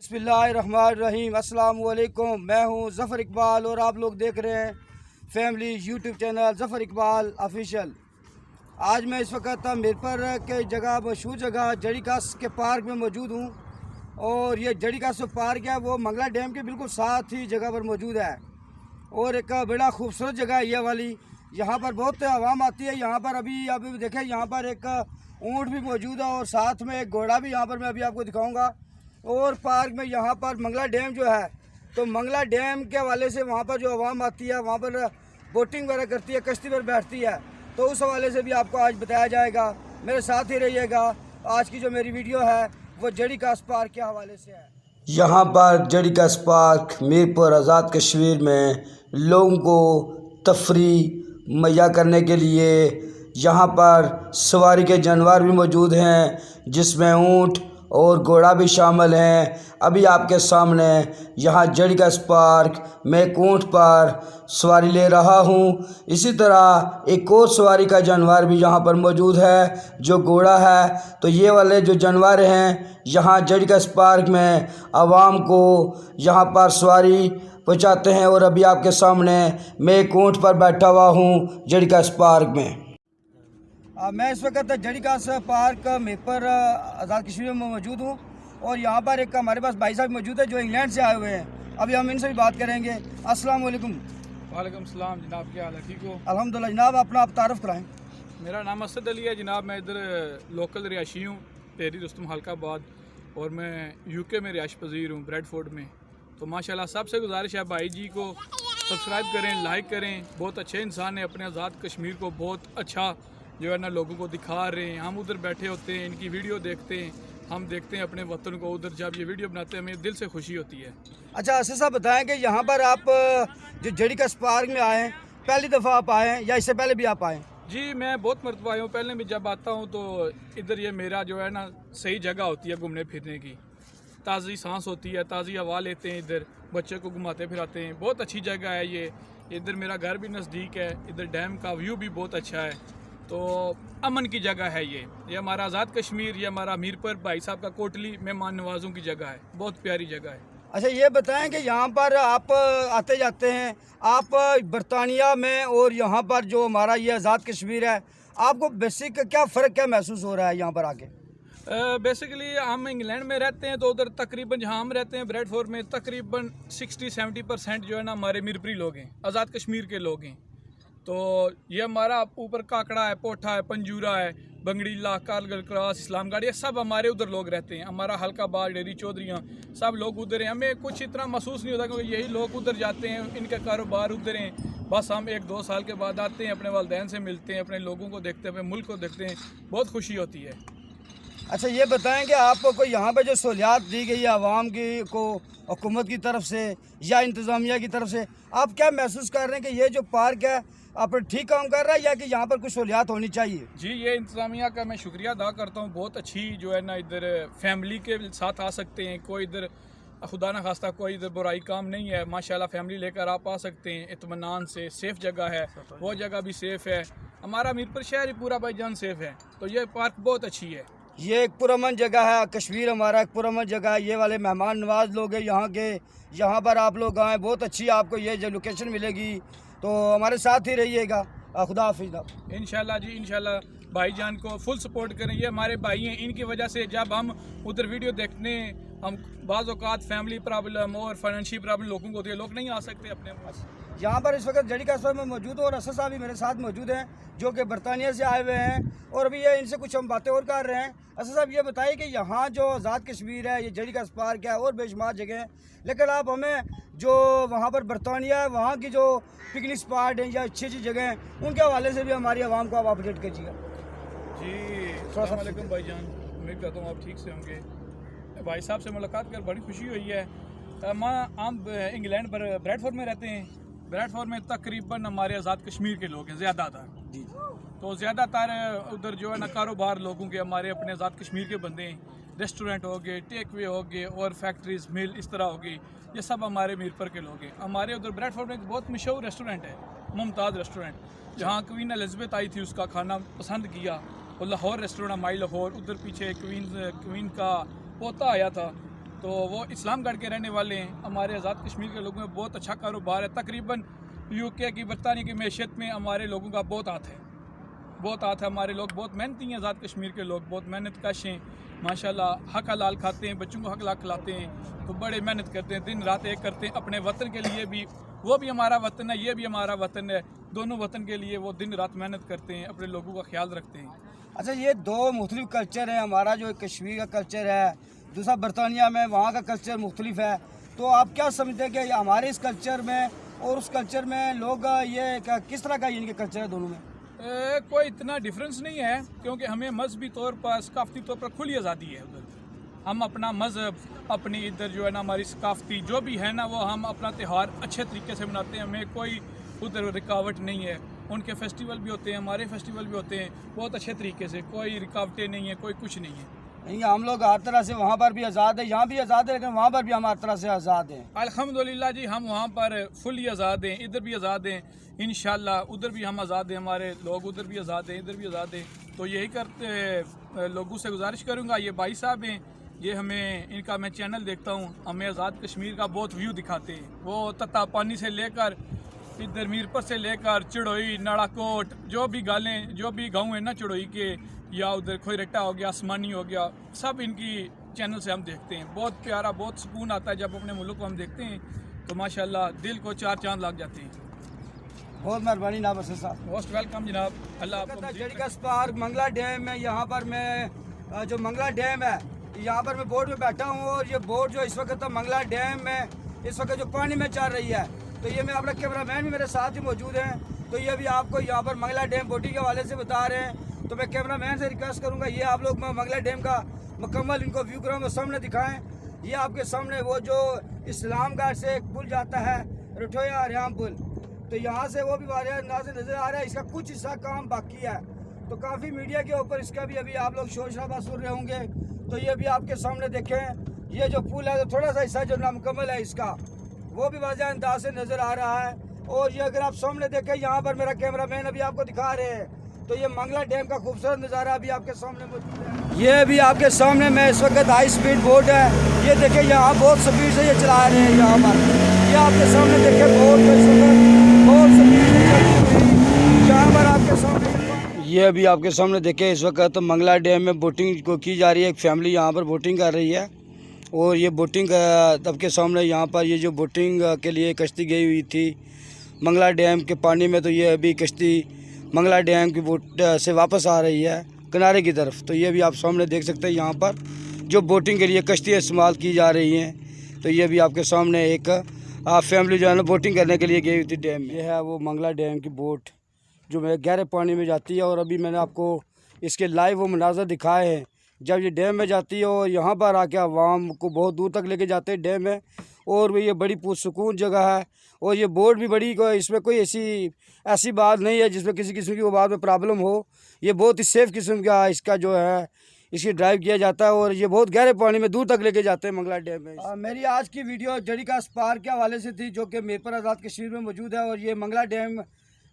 बिस्मिल्लाहिर्रहमानिर्रहीम। अस्सलाम वालेकुम। मैं हूं ज़फ़र इकबाल और आप लोग देख रहे हैं family YouTube channel Zafar Iqbal official. आज मैं इस वक्त मीरपुर के जगह मशहूर जगह जड़ी कास के पार्क में मौजूद हूं और ये जड़ी कास जो पार्क है वो मंगला डैम के बिल्कुल साथ ही जगह पर मौजूद है और एक बड़ा खूबसूरत जगह है ये वाली। यहाँ पर बहुत आवाम आती है। यहाँ पर अभी देखें, यहाँ पर एक ऊँट भी मौजूद है और साथ में एक घोड़ा भी यहाँ पर मैं अभी आपको दिखाऊँगा। और पार्क में यहाँ पर मंगला डैम जो है, तो मंगला डैम के हवाले से वहाँ पर जो आवाम आती है वहाँ पर बोटिंग वगैरह करती है, कश्ती पर बैठती है, तो उस हवाले से भी आपको आज बताया जाएगा। मेरे साथ ही रहिएगा। आज की जो मेरी वीडियो है वो जड़ी कास पार्क के हवाले से है। यहाँ पर जड़ी कास पार्क मीरपुर आज़ाद कश्मीर में लोगों को तफरी मुहैया करने के लिए यहाँ पर सवारी के जानवर भी मौजूद हैं, जिसमें ऊँट और घोड़ा भी शामिल हैं। अभी आपके सामने यहाँ जड़ी कास पार्क में एक ऊँट पर सवारी ले रहा हूँ। इसी तरह एक और सवारी का जानवर भी यहाँ पर मौजूद है जो घोड़ा है। तो ये वाले जो जानवर हैं यहाँ जड़ी कास पार्क में आवाम को यहाँ पर सवारी पहुँचाते हैं। और अभी आपके सामने मैं एक ऊँट पर बैठा हुआ हूँ जड़ी कास पार्क में। मैं इस वक्त जड़ी कास पार्क मीरपुर आज़ाद कश्मीर में मौजूद हूँ और यहाँ पर एक हमारे पास भाई साहब मौजूद है जो इंग्लैंड से आए हुए हैं। अभी हम इनसे भी बात करेंगे। अस्सलाम वालेकुम। वालेकुम सलाम जनाब, क्या हाल है? ठीक हो? अल्हम्दुलिल्लाह। जनाब अपना आप तारुफ कराएं। मेरा नाम असद अली है जनाब। मैं इधर लोकल रिहायशी हूँ, टेरी रुस्तम हल्काबाद, और मैं यूके में रिहाइश पजीर हूँ, ब्रेडफोर्ड में। तो माशाल्लाह सबसे गुजारिश है भाई जी को सब्सक्राइब करें, लाइक करें। बहुत अच्छे इंसान है, अपने आज़ाद कश्मीर को बहुत अच्छा जो है ना लोगों को दिखा रहे हैं। हम उधर बैठे होते हैं, इनकी वीडियो देखते हैं, हम देखते हैं अपने वतन को। उधर जब ये वीडियो बनाते हैं हमें दिल से खुशी होती है। अच्छा असद साहब बताएं कि यहाँ पर आप जो जड़ी कास पार्क में आए हैं, पहली दफ़ा आप आए हैं या इससे पहले भी आप आए? जी मैं बहुत मरतबा आया हूँ। पहले भी जब आता हूँ तो इधर ये मेरा जो है ना सही जगह होती है घूमने फिरने की। ताज़ी सांस होती है, ताज़ी हवा लेते हैं, इधर बच्चे को घुमाते फिराते हैं। बहुत अच्छी जगह है ये। इधर मेरा घर भी नज़दीक है, इधर डैम का व्यू भी बहुत अच्छा है। तो अमन की जगह है ये हमारा आज़ाद कश्मीर, ये हमारा मीरपुर भाई साहब का कोटली मेहमान नवाजों की जगह है। बहुत प्यारी जगह है। अच्छा ये बताएं कि यहाँ पर आप आते जाते हैं, आप बरतानिया में और यहाँ पर जो हमारा ये आज़ाद कश्मीर है, आपको बेसिक क्या फ़र्क क्या महसूस हो रहा है यहाँ पर आके? बेसिकली हम इंग्लैंड में रहते हैं तो उधर तकरीबन जहाँ हम रहते हैं ब्रेडफोर्ड में तकरीबन 60-70% जो है ना हमारे मीरपुरी लोग हैं, आज़ाद कश्मीर के लोग हैं। तो ये हमारा ऊपर काकड़ा है, पोठा है, पंजूरा है, बंगड़ीला, कारगल क्रॉस, इस्लामगढ़, ये सब हमारे उधर लोग रहते हैं। हमारा हल्काबाद, डेरी चौधरियाँ, सब लोग उधर हैं। हमें कुछ इतना महसूस नहीं होता क्योंकि यही लोग उधर जाते हैं, इनका कारोबार उधर हैं। बस हम 1-2 साल के बाद आते हैं, अपने वालिदैन से मिलते हैं, अपने लोगों को देखते हैं, अपने मुल्क को देखते हैं। बहुत खुशी होती है। अच्छा ये बताएं कि आपको यहाँ पे जो सहूलियात दी गई है आवाम की को हुकूमत की तरफ से या इंतज़ामिया की तरफ से, आप क्या महसूस कर रहे हैं कि ये जो पार्क है आप ठीक काम कर रहा है या कि यहाँ पर कुछ सहूलियात होनी चाहिए? जी ये इंतज़ामिया का मैं शुक्रिया अदा करता हूँ। बहुत अच्छी जो है ना इधर फैमिली के साथ आ सकते हैं। कोई इधर खुदा न खास्ता कोई इधर बुराई काम नहीं है। माशाल्लाह फैमिली लेकर आप आ सकते हैं इत्मीनान से। सेफ़ जगह है, वो जगह भी सेफ़ है। हमारा मीरपुर शहर ही पूरा भाईजान सेफ़ है। तो ये पार्क बहुत अच्छी है। ये एक पुरअमन जगह है। कश्मीर हमारा एक पुरअमन जगह है। ये वाले मेहमान नवाज लोग हैं यहाँ के, यहाँ पर आप लोग आएँ, बहुत अच्छी आपको ये जो लोकेशन मिलेगी। तो हमारे साथ ही रहिएगा। खुदा हाफिज़। इंशाल्लाह जी, इंशाल्लाह भाईजान को फुल सपोर्ट करें। ये हमारे भाई हैं, इनकी वजह से जब हम उधर वीडियो देखने हम बाज़ औक़ात फैमिली प्रॉब्लम और फाइनेंशियल प्रॉब्लम लोगों को होती है, लोग नहीं आ सकते अपने पास। यहाँ पर इस वक्त जड़ी कास में मौजूद हूँ और असद साहब भी मेरे साथ मौजूद हैं जो कि बरतानिया से आए हुए हैं और अभी ये इनसे कुछ हम बातें और कर रहे हैं। असद साहब ये बताइए कि यहाँ जो आज़ाद कश्मीर है, ये जड़ी कास पार्क है और बेशुमार जगह हैं, लेकिन आप हमें जो वहाँ पर बरतानिया है वहाँ की जो पिकनिक स्पॉट हैं या अच्छी अच्छी जगह हैं उनके हवाले से भी हमारी आवाम को आप अपडेट कीजिएगा। जी अस्सलाम वालेकुम भाईजान, उम्मीद करता हूँ आप ठीक से होंगे। भाई साहब से मुलाकात कर बड़ी खुशी हुई है। हम इंग्लैंड पर ब्रेडफोर्ड में रहते हैं। ब्रेडफोर्ड में तकरीबन हमारे आज़ाद कश्मीर के लोग हैं ज़्यादातर। जी तो ज़्यादातर उधर जो है ना कारोबार लोगों के हमारे अपने आज़ाद कश्मीर के बंदे हैं। रेस्टोरेंट हो गए, टेक वे हो गए और फैक्ट्रीज़, मिल इस तरह हो गई, ये सब हमारे मीरपुर के लोग हैं। हमारे उधर ब्रेडफोर्ड में एक बहुत मशहूर रेस्टोरेंट है, मुमताज़ रेस्टोरेंट, जहाँ क्वीन एलिज़ाबेथ आई थी, उसका खाना पसंद किया। और लाहौर रेस्टोरेंट, माई लाहौर, उधर पीछे क्वीन का पोता आया था तो वो इस्लामगढ़ के रहने वाले हैं। हमारे आज़ाद कश्मीर के लोगों में बहुत अच्छा कारोबार है। तकरीबन यूके की बरतानिया की मैशियत में हमारे लोगों का बहुत हाथ है, बहुत हाथ है। हमारे लोग बहुत मेहनती हैं, आज़ाद कश्मीर के लोग बहुत मेहनत कश हैं माशाल्लाह। हक हलाल खाते हैं, बच्चों को हक हलाल खिलाते हैं, तो बड़े मेहनत करते हैं, दिन रात एक करते हैं अपने वतन के लिए भी। वो भी हमारा वतन है, ये भी हमारा वतन है। दोनों वतन के लिए वो दिन रात मेहनत करते हैं, अपने लोगों का ख्याल रखते हैं। अच्छा, ये दो मुख्तलिफ कल्चर हैं, हमारा जो कश्मीर का कल्चर है, दूसरा बरतानिया में वहाँ का कल्चर मुख्तलिफ है। तो आप क्या समझते हैं कि हमारे इस कल्चर में और उस कल्चर में लोग ये किस तरह का इनके कल्चर है दोनों में? कोई इतना डिफरेंस नहीं है, क्योंकि हमें मजहबी तौर पर सकाफती तौर पर खुली आज़ादी है। उधर हम अपना मज़हब, अपनी इधर जो है ना हमारी सकाफती जो भी है ना, वो हम अपना त्यौहार अच्छे तरीके से मनाते हैं। हमें कोई उधर रुकावट नहीं है। उनके फेस्टिवल भी होते हैं, हमारे फेस्टिवल भी होते हैं, बहुत अच्छे तरीके से, कोई रुकावटें नहीं है, कोई कुछ नहीं है। नहीं, हम लोग हर तरह से वहाँ पर भी आज़ाद है, यहाँ भी आज़ाद है, लेकिन वहाँ पर भी हम हर तरह से आज़ाद हैं। अल्हम्दुलिल्लाह जी, हम वहाँ पर फुली आज़ाद हैं, इधर भी आज़ाद हैं इंशाल्लाह। उधर भी हम आज़ाद हैं, हमारे लोग उधर भी आज़ाद हैं, इधर भी आज़ाद हैं। तो यही करते लोगों से गुजारिश करूँगा, ये भाई साहब हैं, ये हमें इनका मैं चैनल देखता हूँ, हमें आज़ाद कश्मीर का बहुत व्यू दिखाते हैं। वो तत्ता पानी से लेकर इधर मीरपुर से लेकर चिड़ोई, नाड़ाकोट, जो भी गालें, जो भी गाँव है ना चिड़ोई के, या उधर खोईरट्टा हो गया, आसमानी हो गया, सब इनकी चैनल से हम देखते हैं। बहुत प्यारा, बहुत सुकून आता है जब अपने मुल्क को हम देखते हैं, तो माशाल्लाह दिल को चार चांद लग जाते हैं। बहुत मेहरबानी नाबसर साहब। मोस्ट वेलकम जनाब, अल्लाह आपको। जड़ीका स्पार्क मंगला डैम में, यहाँ पर मैं जो मंगला डैम है, यहाँ पर मैं बोट में बैठा हूँ, और ये बोट जो इस वक्त मंगला डैम में इस वक्त जो पानी में चल रही है, तो ये मैं अपना कैमरामैन भी मेरे साथ ही मौजूद हैं, तो ये भी आपको यहाँ पर मंगला डैम बोटिंग के हवाले से बता रहे हैं। तो मैं कैमरामैन से रिक्वेस्ट करूँगा, ये आप लोग मंगला डैम का मुकम्मल इनको व्यू ग्राउंड में सामने दिखाएँ। ये आपके सामने वो जो इस्लामगढ़ से एक पुल जाता है, रठोया हरियाम पुल, तो यहाँ से वो भी वारिया अंदाज से नज़र आ रहा है। इसका कुछ हिस्सा काम बाकी है, तो काफ़ी मीडिया के ऊपर इसका भी अभी आप लोग शोर शराबा सुन रहे होंगे। तो ये भी आपके सामने देखें, ये जो पुल है, तो थोड़ा सा हिस्सा जो नामुकम्मल है इसका, वो भी वाज़ह अंदाज से नज़र आ रहा है। और ये अगर आप सामने देखें, यहाँ पर मेरा कैमरामैन अभी आपको दिखा रहे हैं, तो ये मंगला डैम का खूबसूरत नज़ारा अभी आपके सामने मौजूद है। ये भी आपके सामने में इस वक्त हाई स्पीड बोट है, ये देखें यहाँ बहुत स्पीड से ये चला रहे हैं। यहाँ पर ये आपके सामने देखें बोट इस वक्त बहुत स्पीड से चलती हुई यहाँ पर आपके सामने। ये अभी आपके सामने देखें, इस वक्त तो मंगला डैम में बोटिंग को की जा रही है। एक फैमिली यहाँ पर बोटिंग कर रही है, और ये बोटिंग तब के सामने यहाँ पर ये जो बोटिंग के लिए कश्ती गई हुई थी मंगला डैम के पानी में, तो ये अभी कश्ती मंगला डैम की बोट से वापस आ रही है किनारे की तरफ। तो ये भी आप सामने देख सकते हैं, यहाँ पर जो बोटिंग के लिए कश्तियाँ इस्तेमाल की जा रही हैं। तो ये भी आपके सामने एक फैमिली जो है ना बोटिंग करने के लिए गई हुई थी डैम में। यह है वो मंगला डैम की बोट जो गहरे पानी में जाती है, और अभी मैंने आपको इसके लाइव वो मनाज़र दिखाए हैं जब ये डैम में जाती है, और यहाँ पर आके आवाम को बहुत दूर तक लेके जाते हैं डैम में। और ये बड़ी पुरसुकून जगह है, और ये बोट भी बड़ी, इसमें कोई ऐसी बात नहीं है जिसमें किसी किस्म की वो बात में प्रॉब्लम हो। ये बहुत ही सेफ़ किस्म का इसका जो है इसकी ड्राइव किया जाता है, और ये बहुत गहरे पानी में दूर तक लेके जाते हैं मंगला डैम में। मेरी आज की वीडियो जड़ीका स्पार्क के हवाले से थी, जो कि मीरपुर आज़ाद कश्मीर में मौजूद है, और ये मंगला डैम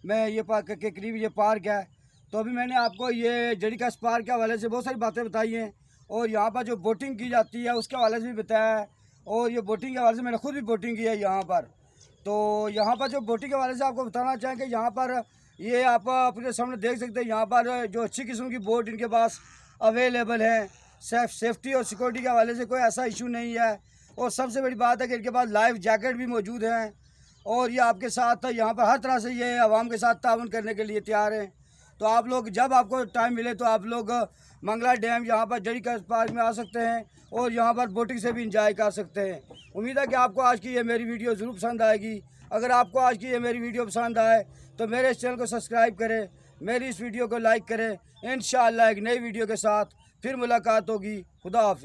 में ये पार्क के करीब ये पार्क है। तो अभी मैंने आपको ये जड़ीका स्पार्क के हवाले से बहुत सारी बातें बताई हैं, और यहाँ पर जो बोटिंग की जाती है उसके हवाले से भी बताया है, और ये बोटिंग के हवाले से मैंने खुद भी बोटिंग की है यहाँ पर। तो यहाँ पर जो बोटिंग के हवाले से आपको बताना चाहें कि यहाँ पर ये आप अपने सामने देख सकते हैं, यहाँ पर जो अच्छी किस्म की बोट इनके पास अवेलेबल है। सेफ्टी और सिक्योरिटी के हवाले से कोई ऐसा इशू नहीं है, और सबसे बड़ी बात है कि इनके पास लाइफ जैकेट भी मौजूद हैं, और ये आपके साथ यहाँ पर हर तरह से ये आवाम के साथ ताउन करने के लिए तैयार हैं। तो आप लोग जब आपको टाइम मिले तो आप लोग मंगला डैम यहाँ पर जड़ीका पार्क में आ सकते हैं, और यहाँ पर बोटिंग से भी इंजॉय कर सकते हैं। उम्मीद है कि आपको आज की ये मेरी वीडियो ज़रूर पसंद आएगी। अगर आपको आज की ये मेरी वीडियो पसंद आए तो मेरे इस चैनल को सब्सक्राइब करें, मेरी इस वीडियो को लाइक करें। इंशाअल्लाह एक नई वीडियो के साथ फिर मुलाकात होगी। खुदा हाफिज़।